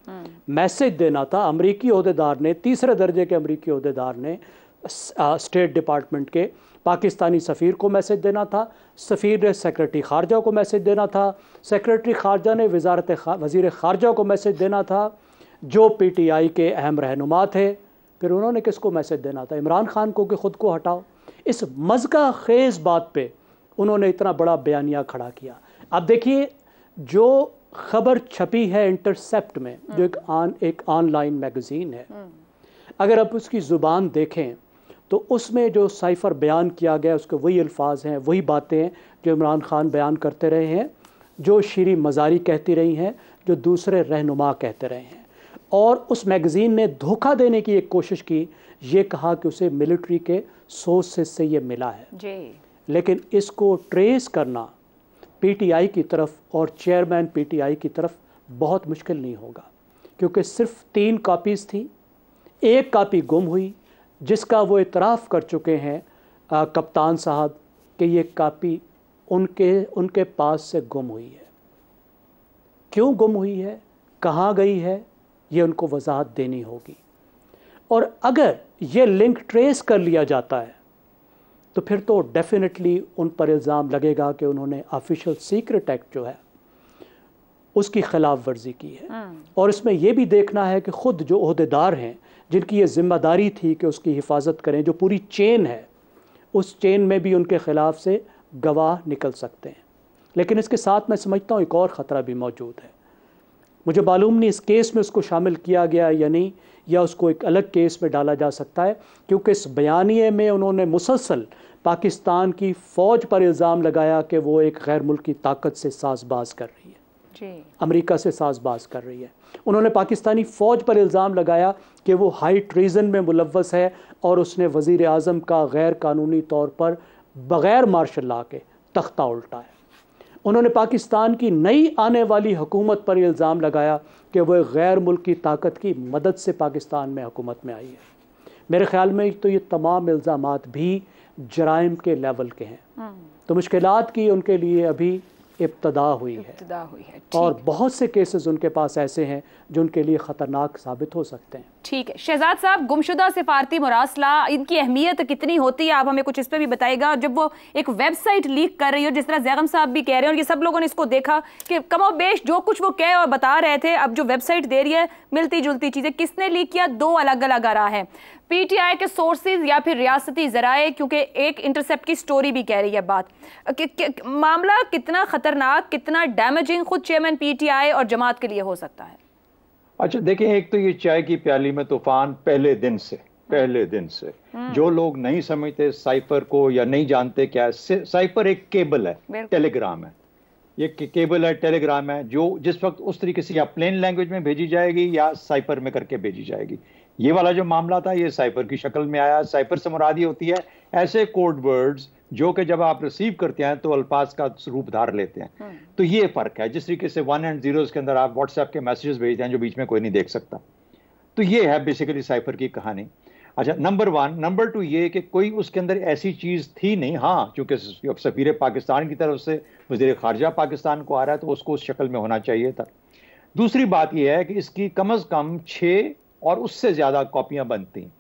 मैसेज देना था, अमरीकी ओहदेदार ने, तीसरे दर्जे के अमरीकी ओहदेदार ने स्टेट डिपार्टमेंट के पाकिस्तानी सफ़ीर को मैसेज देना था, सफ़ीर ने सेक्रेटरी ख़ारजा को मैसेज देना था, सेक्रेटरी ख़ारजा ने वज़ीर ख़ारजा को मैसेज देना था, जो PTI के अहम रहनुमा थे। फिर उन्होंने किसको मैसेज देना था? इमरान खान को कि ख़ुद को हटाओ। इस मज़का ख़ेज़ बात पे उन्होंने इतना बड़ा बयानिया खड़ा किया। अब देखिए, जो ख़बर छपी है इंटरसेप्ट में, जो एक ऑनलाइन मैगज़ीन है, अगर आप उसकी ज़ुबान देखें तो उसमें जो साइफ़र बयान किया गया उसके वही अल्फाज हैं, वही बातें हैं जो इमरान खान बयान करते रहे हैं, जो शीरी मज़ारी कहती रही हैं, जो दूसरे रहनुमा कहते रहे हैं। और उस मैगज़ीन ने धोखा देने की एक कोशिश की, ये कहा कि उसे मिलिट्री के सोर्सेस से ये मिला है जी। लेकिन इसको ट्रेस करना PTI की तरफ और चेयरमैन PTI की तरफ बहुत मुश्किल नहीं होगा, क्योंकि सिर्फ 3 कॉपीज़ थी, एक कॉपी गुम हुई, जिसका वो इतराफ़ कर चुके हैं कप्तान साहब कि ये कॉपी उनके पास से गुम हुई है। क्यों गुम हुई है, कहाँ गई है, ये उनको वजाहत देनी होगी। और अगर ये लिंक ट्रेस कर लिया जाता है तो फिर तो डेफिनेटली उन पर इल्ज़ाम लगेगा कि उन्होंने ऑफिशियल सीक्रेट एक्ट जो है उसकी खिलाफ वर्जी की है। और इसमें यह भी देखना है कि ख़ुद जो ओहदेदार हैं, जिनकी ये ज़िम्मेदारी थी कि उसकी हिफाजत करें, जो पूरी चेन है, उस चेन में भी उनके ख़िलाफ़ से गवाह निकल सकते हैं। लेकिन इसके साथ मैं समझता हूँ एक और ख़तरा भी मौजूद है। मुझे मालूम नहीं इस केस में उसको शामिल किया गया या नहीं, या उसको एक अलग केस में डाला जा सकता है, क्योंकि इस बयानिए में उन्होंने मुसलसल पाकिस्तान की फ़ौज पर इल्ज़ाम लगाया कि वो एक गैर मुल्की ताकत से साजबाज कर रही है जी। अमेरिका से साजबाज कर रही है। उन्होंने पाकिस्तानी फ़ौज पर इल्ज़ाम लगाया कि वो हाई ट्रीज़न में मुलव्वस है और उसने वज़ीर आज़म का गैर कानूनी तौर पर बग़ैर मार्शल लॉ के तख्ता उल्टा है। उन्होंने पाकिस्तान की नई आने वाली हुकूमत पर इल्ज़ाम लगाया कि वह गैर मुल्की ताकत की मदद से पाकिस्तान में हुकूमत में आई है। मेरे ख़्याल में तो ये तमाम इल्ज़ामात भी जराइम के लेवल के हैं। तो मुश्किलात की उनके लिए अभी इब्तदा हुई है और बहुत से केसेस उनके पास ऐसे हैं जो उनके लिए ख़तरनाक साबित हो सकते हैं। ठीक है शहजाद साहब, गुमशुदा सिफारती मुरासला, इनकी अहमियत कितनी होती है, आप हमें कुछ इस पर भी बताइएगा। जब वो एक वेबसाइट लीक कर रही हो, जिस तरह ज़ैगम साहब भी कह रहे हैं और ये सब लोगों ने इसको देखा कि कमोबेश जो कुछ वो कह और बता रहे थे, अब जो वेबसाइट दे रही है मिलती जुलती चीज़ें, किसने लीक किया? 2 अलग अलग आ रहा है, PTI के सोर्सेज या फिर रियासती ज़राए, क्योंकि एक इंटरसेप्ट की स्टोरी भी कह रही है बात। मामला कितना ख़तरनाक, कितना डैमेजिंग खुद चेयरमैन PTI और जमात के लिए हो सकता है? अच्छा देखिए, एक तो ये चाय की प्याली में तूफान पहले दिन से जो लोग नहीं समझते साइफर को या नहीं जानते क्या है, साइफर एक केबल है, टेलीग्राम है, ये केबल है, टेलीग्राम है, जो जिस वक्त उस तरीके से या प्लेन लैंग्वेज में भेजी जाएगी या साइफर में करके भेजी जाएगी। ये वाला जो मामला था ये साइफर की शक्ल में आया। साइफर से मुराद ये होती है ऐसे कोड वर्ड्स जो कि जब आप रिसीव करते हैं तो अल्फाज का रूप धार लेते हैं। तो ये फर्क है, जिस तरीके से 1 और 0 के अंदर आप व्हाट्सएप के मैसेजेस भेजते हैं जो बीच में कोई नहीं देख सकता। तो ये है बेसिकली साइफर की कहानी। अच्छा, नंबर 1। नंबर 2 ये कि कोई उसके अंदर ऐसी चीज थी नहीं। हाँ, चूंकि सफीर पाकिस्तान की तरफ से वज़ीर ख़ारजा पाकिस्तान को आ रहा है तो उसको उस शक्ल में होना चाहिए था। दूसरी बात यह है कि इसकी कम अज कम 6 और उससे ज्यादा कॉपियां बनती हैं।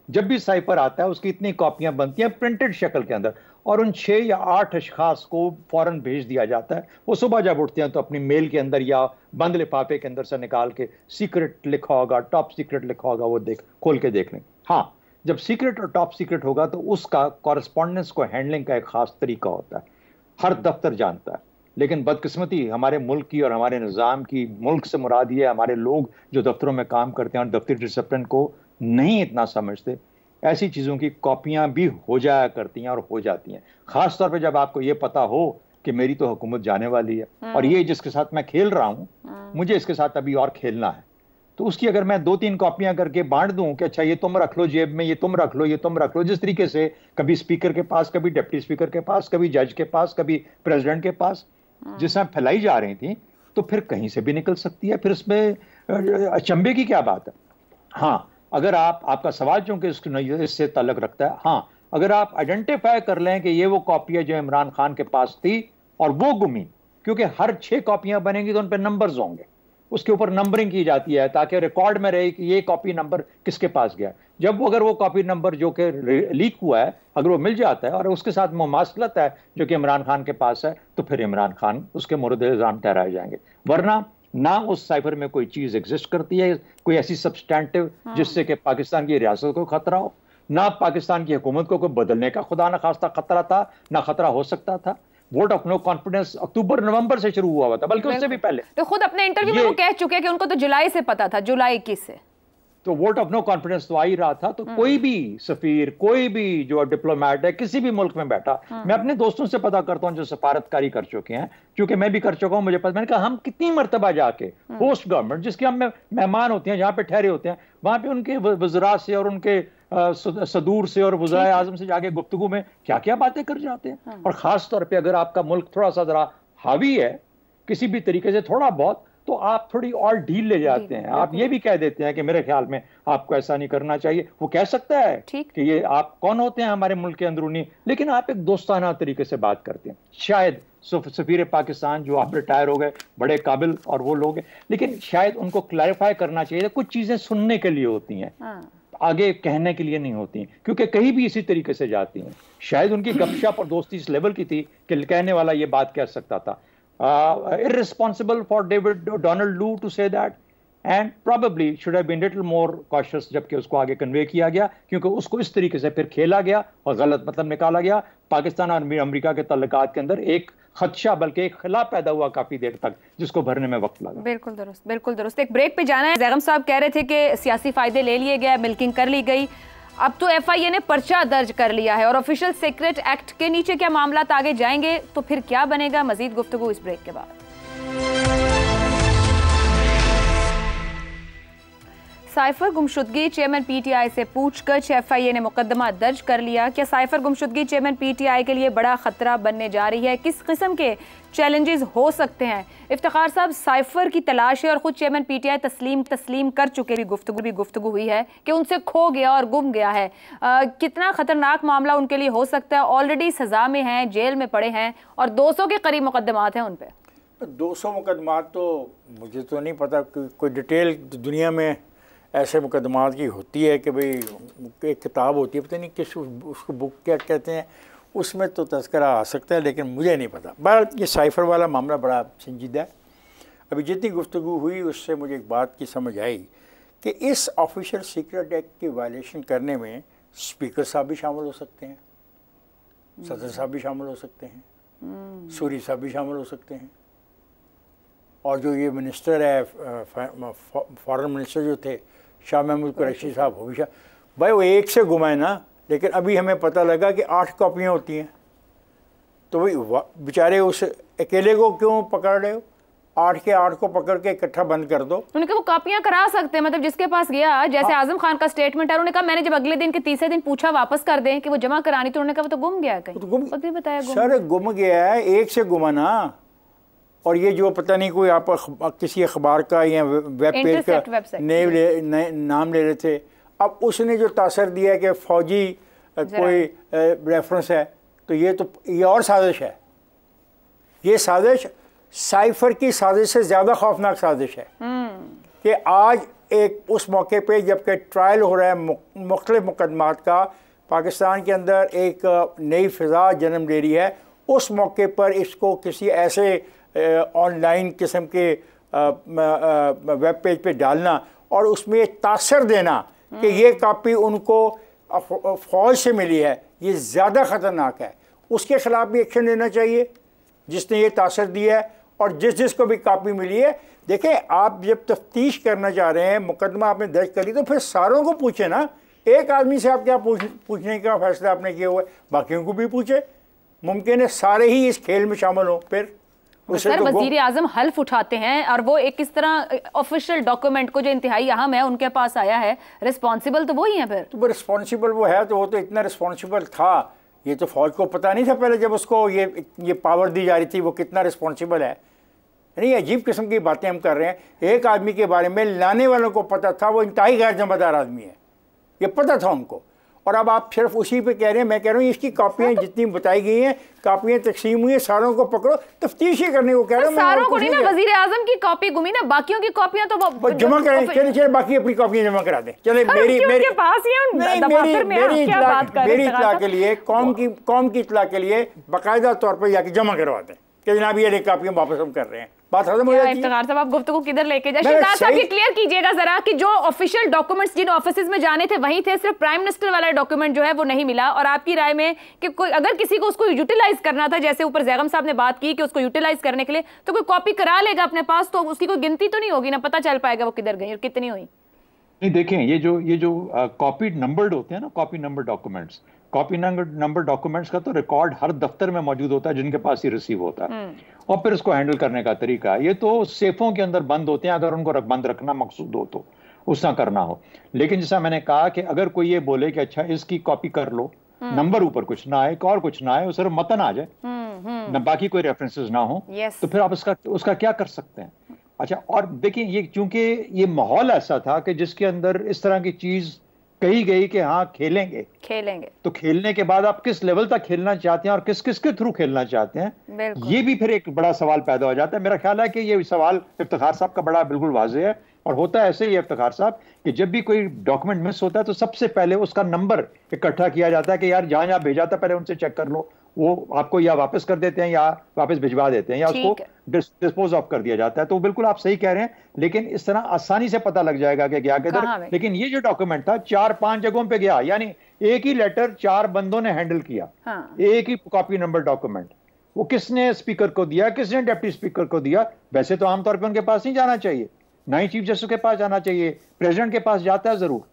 जब भी साइफर आता है उसकी इतनी कॉपियां बनती हैं प्रिंटेड शक्ल के अंदर, और उन 6 या 8 अशखास को फौरन भेज दिया जाता है। वो सुबह जब उठते हैं तो अपनी मेल के अंदर या बंद लिफाफे के अंदर से निकाल के सीक्रेट लिखा होगा, टॉप सीक्रेट लिखा होगा, वो खोल के देख लें। हाँ, जब सीक्रेट और टॉप सीक्रेट होगा तो उसका कॉरेस्पॉन्डेंस को हैंडलिंग का एक खास तरीका होता है, हर दफ्तर जानता है। लेकिन बदकिस्मती हमारे मुल्क की और हमारे निज़ाम की, मुल्क से मुराद ये हमारे लोग जो दफ्तरों में काम करते हैं और दफ्तरी डिसिप्लिन को नहीं इतना समझते, ऐसी चीज़ों की कॉपियां भी हो जाया करती हैं और हो जाती हैं। खास तौर पे जब आपको ये पता हो कि मेरी तो हुकूमत जाने वाली है और ये जिसके साथ मैं खेल रहा हूँ मुझे इसके साथ अभी और खेलना है, तो उसकी अगर मैं 2-3 कॉपियां करके बांट दूं कि अच्छा ये तुम रख लो जेब में, ये तुम रख लो, ये तुम रख लो, जिस तरीके से कभी स्पीकर के पास, कभी डिप्टी स्पीकर के पास, कभी जज के पास, कभी प्रेसिडेंट के पास, जिसमें फैलाई जा रही थी, तो फिर कहीं से भी निकल सकती है। फिर इसमें अचंभे की क्या बात है। हाँ, अगर आपका सवाल चूंकि इससे ताल्लुक रखता है, हाँ, अगर आप आइडेंटिफाई कर लें कि ये वो कॉपी है जो इमरान खान के पास थी और वो गुमी, क्योंकि हर 6 कॉपियां बनेंगी तो उन पर नंबर्स होंगे, उसके ऊपर नंबरिंग की जाती है ताकि रिकॉर्ड में रहे कि ये कॉपी नंबर किसके पास गया। जब अगर वो कॉपी नंबर जो कि लीक हुआ है अगर वो मिल जाता है और उसके साथ मुमासलत है जो कि इमरान खान के पास है, तो फिर इमरान खान उसके मोरद इल्जाम ठहराए जाएंगे। वरना ना उस साइफर में कोई चीज एग्जिस्ट करती है, कोई ऐसी सब्सटैंटिव जिससे कि पाकिस्तान की रियासत को खतरा हो, ना पाकिस्तान की हुकूमत को कोई बदलने का खुदा न खास्ता खतरा था, ना खतरा हो सकता था। वोट ऑफ नो कॉन्फिडेंस अक्टूबर नवंबर से शुरू हुआ था, बल्कि उससे भी पहले। तो खुद अपने इंटरव्यू में वो कह चुके हैं कि उनको तो जुलाई से पता था, जुलाई 21 से। तो वोट ऑफ नो कॉन्फिडेंस तो आ ही रहा था। तो कोई भी सफीर, कोई भी जो डिप्लोमेट है किसी भी मुल्क में बैठा, मैं अपने दोस्तों से पता करता हूं जो सफारतकारी कर चुके हैं, क्योंकि मैं भी कर चुका हूं, मुझे पता। मैंने कहा हम कितनी मरतबा जाके होस्ट गवर्नमेंट जिसके हम मेहमान होते हैं, जहां पे ठहरे होते हैं, वहां पे उनके वज़रा से और उनके सदूर से और वज़राए आज़म से जाके गुफ्तगू में क्या क्या बातें कर जाते हैं। और खास तौर पर अगर आपका मुल्क थोड़ा सा जरा हावी है किसी भी तरीके से थोड़ा बहुत, तो आप थोड़ी और ढील ले जाते हैं। आप ये भी कह देते हैं कि मेरे ख्याल में आपको ऐसा नहीं करना चाहिए। वो कह सकता है कि ये आप कौन होते हैं हमारे मुल्क के अंदरूनी, लेकिन आप एक दोस्ताना तरीके से बात करते हैं। शायद सफीर पाकिस्तान जो आप रिटायर हो गए, बड़े काबिल और वो लोग हैं, लेकिन शायद उनको क्लैरिफाई करना चाहिए। कुछ चीजें सुनने के लिए होती हैं, आगे कहने के लिए नहीं होती हैं, क्योंकि कहीं भी इसी तरीके से जाती हैं। शायद उनकी गपशप और दोस्ती इस लेवल की थी कि कहने वाला ये बात कह सकता था। Irresponsible for Donald Lu to say that, and probably should have been little more cautious जबकि उसको आगे कन्वे किया गया, क्योंकि उसको इस तरीके से फिर खेला गया और गलत मतलब निकाला गया। पाकिस्तान और अमेरिका के तल्लुकात के अंदर एक खदशा बल्कि एक खिलाफ पैदा हुआ काफी देर तक, जिसको भरने में वक्त लगा। बिल्कुल दुरुस्त, बिल्कुल दुरुस्त। एक ब्रेक पे जाना है। ज़ैगम साहब कह रहे थे कि सियासी फायदे ले लिए गए, मिल्किंग कर ली गई। अब तो FIA ने पर्चा दर्ज कर लिया है और ऑफिशियल सीक्रेट एक्ट के नीचे क्या मामला आगे जाएंगे, तो फिर क्या बनेगा? मजीद गुफ्तगू इस ब्रेक के बाद। साइफर गुमशुदगी चेयरमैन PTI से पूछकर FIA ने मुकदमा दर्ज कर लिया। क्या साइफर गुमशुदगी चेयरमैन PTI के लिए बड़ा खतरा बनने जा रही है? किस किस्म के चैलेंजेस हो सकते हैं? इफ्तिखार साहब, साइफर की तलाश है और खुद चेयरमैन PTI तस्लीम कर चुके। भी गुफ्तगू हुई है कि उनसे खो गया और गुम गया है। कितना खतरनाक मामला उनके लिए हो सकता है? ऑलरेडी सजा में हैं, जेल में पड़े हैं और 200 के करीब मुकदमात हैं उन पर। 200 मुकदमात तो मुझे तो नहीं पता, कोई डिटेल दुनिया में ऐसे मुकदमात की होती है कि भाई एक किताब होती है, पता नहीं किस उसको बुक क्या कहते हैं, उसमें तो तज़किरा आ सकता है, लेकिन मुझे नहीं पता। बहरहाल ये साइफर वाला मामला बड़ा संजीदा है। अभी जितनी गुफ्तगू हुई उससे मुझे एक बात की समझ आई कि इस ऑफिशियल सीक्रेट एक्ट की वायलेशन करने में स्पीकर साहब भी शामिल हो सकते हैं, सदर साहब भी शामिल हो सकते हैं, सूरी साहब भी शामिल हो सकते हैं, और जो ये मिनिस्टर है फॉरेन मिनिस्टर जो थे शाह महमूद कुरैशी साहब, वो भी भाई वो एक से गुमा है ना, लेकिन अभी हमें पता लगा कि 8 कॉपियाँ होती हैं। तो भाई बेचारे उस अकेले को क्यों पकड़ रहे हो? 8 के 8 को पकड़ के इकट्ठा बंद कर दो। उन्होंने कहा वो कॉपियां करा सकते हैं, मतलब जिसके पास गया, जैसे आजम खान का स्टेटमेंट है, उन्होंने कहा मैंने जब अगले दिन के तीसरे दिन पूछा वापस कर दें कि वो जमा करानी, तो उन्होंने कहा वो तो गुम गया कहीं। तो खुद भी बताया सर गुम गया है, एक से गुमा ना। और ये जो पता नहीं कोई आप किसी अखबार का या वेब पेज का नाम ले रहे थे, अब उसने जो तासर दिया है कि फौजी कोई रेफरेंस है, तो ये और साजिश है। ये साजिश साइफर की साजिश से ज़्यादा खौफनाक साजिश है कि आज एक उस मौके पे जबकि ट्रायल हो रहा है मुख्तलिफ मुकदमात का, पाकिस्तान के अंदर एक नई फ़िज़ा जन्म ले रही है, उस मौके पर इसको किसी ऐसे ऑनलाइन किस्म के वेब पेज पे डालना और उसमें तासर देना कि ये कॉपी उनको फ़ौज से मिली है, ये ज़्यादा ख़तरनाक है। उसके ख़िलाफ़ भी एक्शन लेना चाहिए जिसने ये तासर दिया है और जिसको भी कॉपी मिली है। देखें, आप जब तफ्तीश करना चाह रहे हैं, मुकदमा आपने दर्ज करी, तो फिर सारों को पूछे ना। एक आदमी से आप क्या पूछने का फैसला आपने किया हुआ है, बाकियों को भी पूछे। मुमकिन है सारे ही इस खेल में शामिल हों। फिर सर वजीर आजम हल्फ उठाते हैं और वो एक इस तरह ऑफिशियल डॉक्यूमेंट को जो इंतहाई अहम है उनके पास आया है, रिस्पॉन्सिबल तो वही है। फिर तो रिस्पॉन्सिबल वो है, तो वो तो इतना रिस्पॉन्सिबल था, ये तो फौज को पता नहीं था पहले जब उसको ये पावर दी जा रही थी, वो कितना रिस्पॉन्सिबल है। नहीं, अजीब किस्म की बातें हम कर रहे हैं। एक आदमी के बारे में लाने वालों को पता था वो इंतहाई गैर जिम्मेदार आदमी है, ये पता था उनको, और अब आप सिर्फ उसी पे कह रहे हैं। मैं कह रहा हूँ इसकी कॉपियाँ जितनी बताई गई हैं, कॉपियाँ तकसीम हुई हैं, सारों को पकड़ो, तफ्तीश ही करने को कह रहा हूँ। सारों को नहीं ना, वजीर आजम की कॉपी गुमी ना, बाकियों की कॉपियाँ तो वो जमा करें। चलिए बाकी अपनी कॉपियाँ जमा करा दें। चले मेरी इत्तला के लिए, कौम की इत्तला के लिए बाकायदा तौर पर जाके जमा करवा दें कि जनाब ये कॉपियाँ वापस हम कर रहे हैं। बात खत्म हो जाती है। इफ्तिखार साहब आप गुफ्तगू किधर लेके जाए? शहजाद साहब ये क्लियर कीजिएगा जरा कि जो ऑफिशियल डॉक्यूमेंट्स जिन ऑफिसेज में जाने थे वहीं थे, सिर्फ प्राइम मिनिस्टर वाला डॉक्यूमेंट जो है वो नहीं मिला। और आपकी राय में कि कोई अगर किसी को उसको यूटिलाइज करना था, जैसे ऊपर जैगम साहब ने बात की कि उसको यूटिलाइज करने के लिए तो कोई कॉपी करा लेगा अपने पास, तो उसकी कोई गिनती तो नहीं होगी ना, पता चल पाएगा वो किधर गई और कितनी हुई। नहीं देखें, ये जो कॉपी नंबर्ड होते हैं ना, copy number documents, copy number documents का तो रिकॉर्ड हर दफ्तर में मौजूद होता है जिनके पास ही रिसीव होता है। और फिर उसको हैंडल करने का तरीका, ये तो सेफों के अंदर बंद होते हैं, अगर उनको बंद रखना मकसूद हो तो उस तरह करना हो। लेकिन जैसा मैंने कहा कि अगर कोई ये बोले कि अच्छा इसकी कॉपी कर लो, नंबर ऊपर कुछ ना आए और कुछ ना आए, सिर्फ मतन आ जाए ना, बाकी कोई रेफरेंसेस ना हो, तो फिर आप उसका क्या कर सकते हैं? अच्छा, और देखिए ये चूंकि ये माहौल ऐसा था कि जिसके अंदर इस तरह की चीज कही गई कि हाँ खेलेंगे, तो खेलने के बाद आप किस लेवल तक खेलना चाहते हैं और किस किस के थ्रू खेलना चाहते हैं, ये भी फिर एक बड़ा सवाल पैदा हो जाता है। मेरा ख्याल है कि ये सवाल इफ्तिखार साहब का बड़ा बिल्कुल वाज़ेह है और होता है ऐसे ही इफ्तिखार साहब कि जब भी कोई डॉक्यूमेंट मिस होता है तो सबसे पहले उसका नंबर इकट्ठा किया जाता है कि यार जहां जहां भेजा था पहले उनसे चेक कर लो, वो आपको या वापस कर देते हैं या वापस भिजवा देते हैं या उसको डिस्पोज ऑफ कर दिया जाता है। तो बिल्कुल आप सही कह रहे हैं, लेकिन इस तरह आसानी से पता लग जाएगा कि गया किधर। लेकिन ये जो डॉक्यूमेंट था 4-5 जगहों पे गया, यानी एक ही लेटर 4 बंदों ने हैंडल किया, एक ही कॉपी नंबर डॉक्यूमेंट। वो किसने स्पीकर को दिया, किसने डिप्टी स्पीकर को दिया? वैसे तो आमतौर पर उनके पास नहीं जाना चाहिए, ना ही चीफ जस्टिस के पास जाना चाहिए, प्रेसिडेंट के पास जाता है जरूर।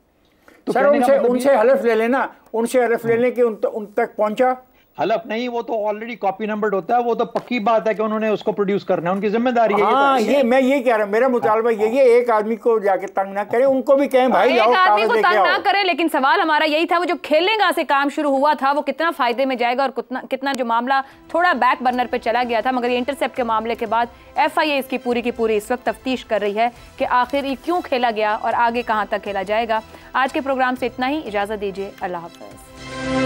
तो सर उनसे हलफ ले लेना, उनसे हलफ ले लें कि उन तक पहुंचा। हलफ नहीं, वो तो ऑलरेडी कॉपी नंबर होता है, वो तो पक्की बात है कि उन्होंने उसको प्रोड्यूस करना है, उनकी जिम्मेदारी है। हाँ, ये मैं ये कह रहा हूँ, मेरा मुतालबा यही है, एक आदमी को जाके तंग ना करें, उनको भी कहें भाई एक आदमी को तंग ना करें। लेकिन सवाल हमारा यही था, वो जो खेलेगा से काम शुरू हुआ था वो कितना फायदे में जाएगा और कितना जो मामला थोड़ा बैक बर्नर पे चला गया था, मगर ये इंटरसेप्ट के मामले के बाद FIA इसकी पूरी की पूरी इस वक्त तफ्तीश कर रही है कि आखिर ये क्यों खेला गया और आगे कहाँ तक खेला जाएगा। आज के प्रोग्राम से इतना ही, इजाजत दीजिए, अल्लाह हाफ़िज़।